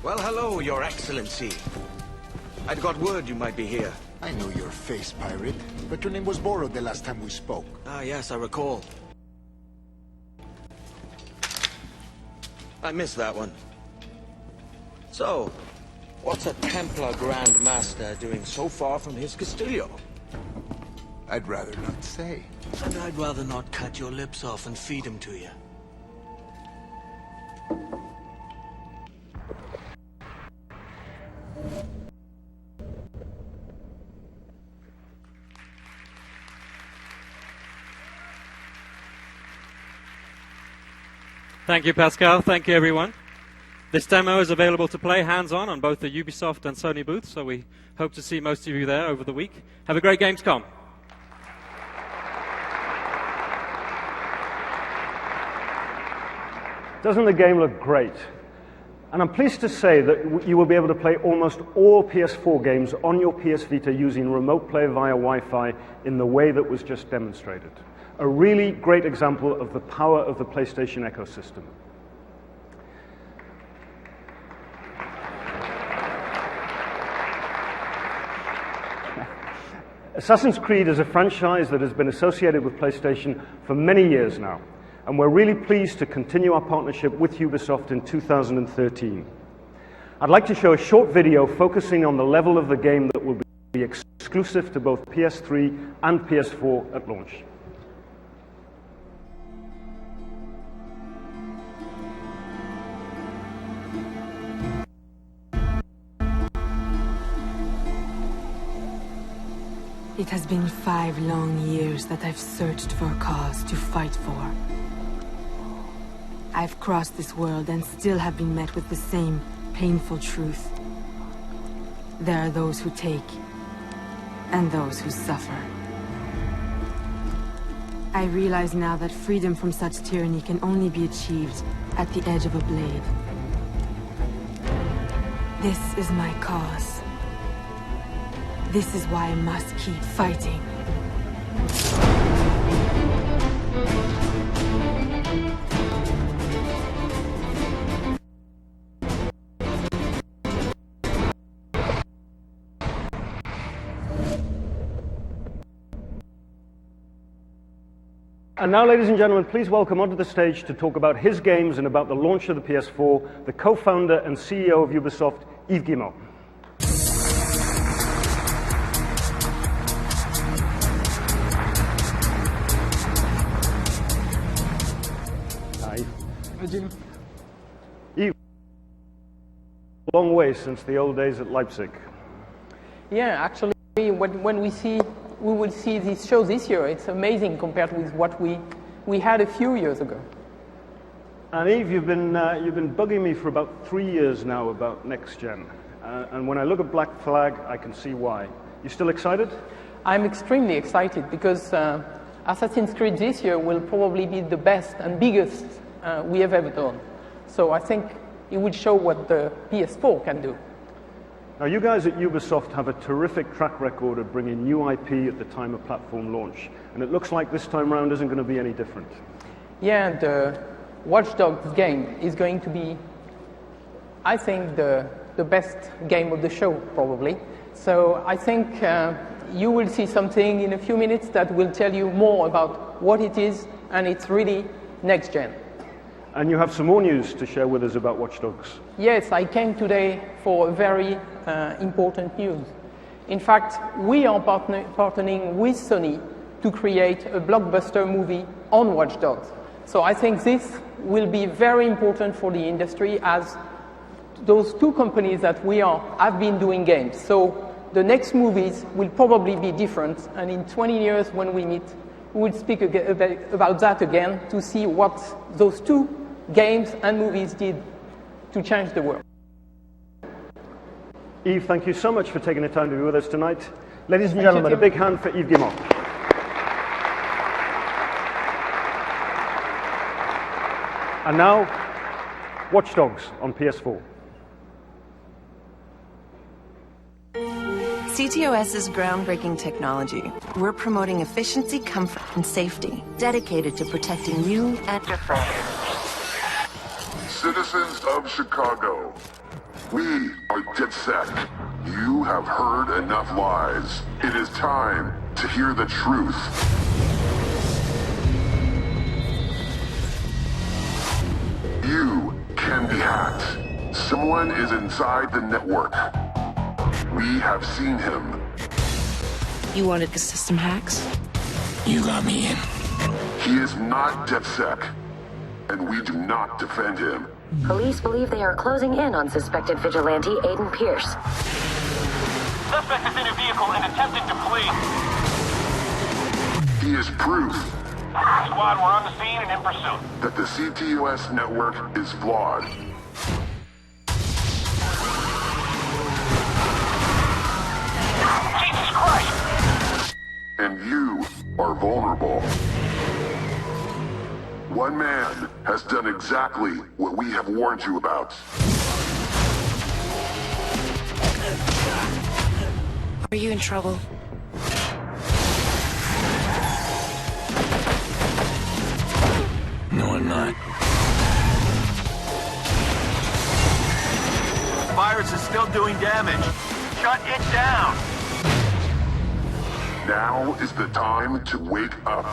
Speaker 1: Well, hello, Your Excellency. I'd got word you might be here.
Speaker 7: I know your face, pirate, but your name was borrowed the last time we spoke.
Speaker 1: Ah, yes, I recall. I missed that one. So, what's a Templar Grand Master doing so far from his Castillo?
Speaker 7: I'd rather not say.
Speaker 1: And I'd rather not cut your lips off and feed him to you.
Speaker 5: Thank you, Pascal. Thank you, everyone. This demo is available to play hands-on on both the Ubisoft and Sony booths, so we hope to see most of you there over the week. Have a great Gamescom.
Speaker 11: Doesn't the game look great? And I'm pleased to say that you will be able to play almost all PS4 games on your PS Vita using remote play via Wi-Fi in the way that was just demonstrated. A really great example of the power of the PlayStation ecosystem. Assassin's Creed is a franchise that has been associated with PlayStation for many years now, and we're really pleased to continue our partnership with Ubisoft in 2013. I'd like to show a short video focusing on the level of the game that will be exclusive to both PS3 and PS4 at launch.
Speaker 8: It has been 5 long years that I've searched for a cause to fight for. I've crossed this world and still have been met with the same painful truth. There are those who take, and those who suffer. I realize now that freedom from such tyranny can only be achieved at the edge of a blade. This is my cause. This is why I must keep fighting.
Speaker 11: And now, ladies and gentlemen, please welcome onto the stage to talk about his games and about the launch of the PS4, the co-founder and CEO of Ubisoft, Yves Guillemot. Hi.
Speaker 9: Hi, Jim.
Speaker 11: Yves, a long way since the old days at Leipzig.
Speaker 9: Yeah, actually, when we will see this show this year, it's amazing compared with what we had a few years ago.
Speaker 11: And Yves, you've been bugging me for about 3 years now about next gen. And when I look at Black Flag, I can see why. You still excited?
Speaker 9: I'm extremely excited because Assassin's Creed this year will probably be the best and biggest we have ever done. So I think it will show what the PS4 can do.
Speaker 11: Now, you guys at Ubisoft have a terrific track record of bringing new IP at the time of platform launch, and it looks like this time around isn't going to be any different.
Speaker 9: Yeah, the Watch Dogs game is going to be, I think, the best game of the show, probably. So I think you will see something in a few minutes that will tell you more about what it is, and it's really next gen.
Speaker 11: And you have some more news to share with us about Watch Dogs.
Speaker 9: Yes, I came today for a very important news. In fact, we are partnering with Sony to create a blockbuster movie on Watch Dogs. So I think this will be very important for the industry, as those two companies that have been doing games. So the next movies will probably be different, and in 20 years when we meet, we will speak about that again to see what those two games and movies did to change the world.
Speaker 11: Yves, thank you so much for taking the time to be with us tonight. Ladies and gentlemen, a big hand for Yves Guillemot. And now, Watch Dogs on PS4.
Speaker 10: CTOS is groundbreaking technology. We're promoting efficiency, comfort, and safety, dedicated to protecting you and your friends.
Speaker 12: Citizens of Chicago, we are DedSec. You have heard enough lies. It is time to hear the truth. You can be hacked. Someone is inside the network. We have seen him.
Speaker 10: You wanted the system hacks?
Speaker 12: You got me in. He is not DedSec, and we do not defend him.
Speaker 25: Police believe they are closing in on suspected vigilante Aiden Pierce.
Speaker 26: Suspect is in a vehicle and attempting to flee.
Speaker 12: He is proof.
Speaker 26: Squad, we're on the scene and in pursuit.
Speaker 12: That the CTOS network is flawed.
Speaker 26: Jesus Christ!
Speaker 12: And you are vulnerable. One man has done exactly what we have warned you about.
Speaker 10: Are you in trouble?
Speaker 12: No, I'm not.
Speaker 26: The virus is still doing damage. Shut it down!
Speaker 12: Now is the time to wake up.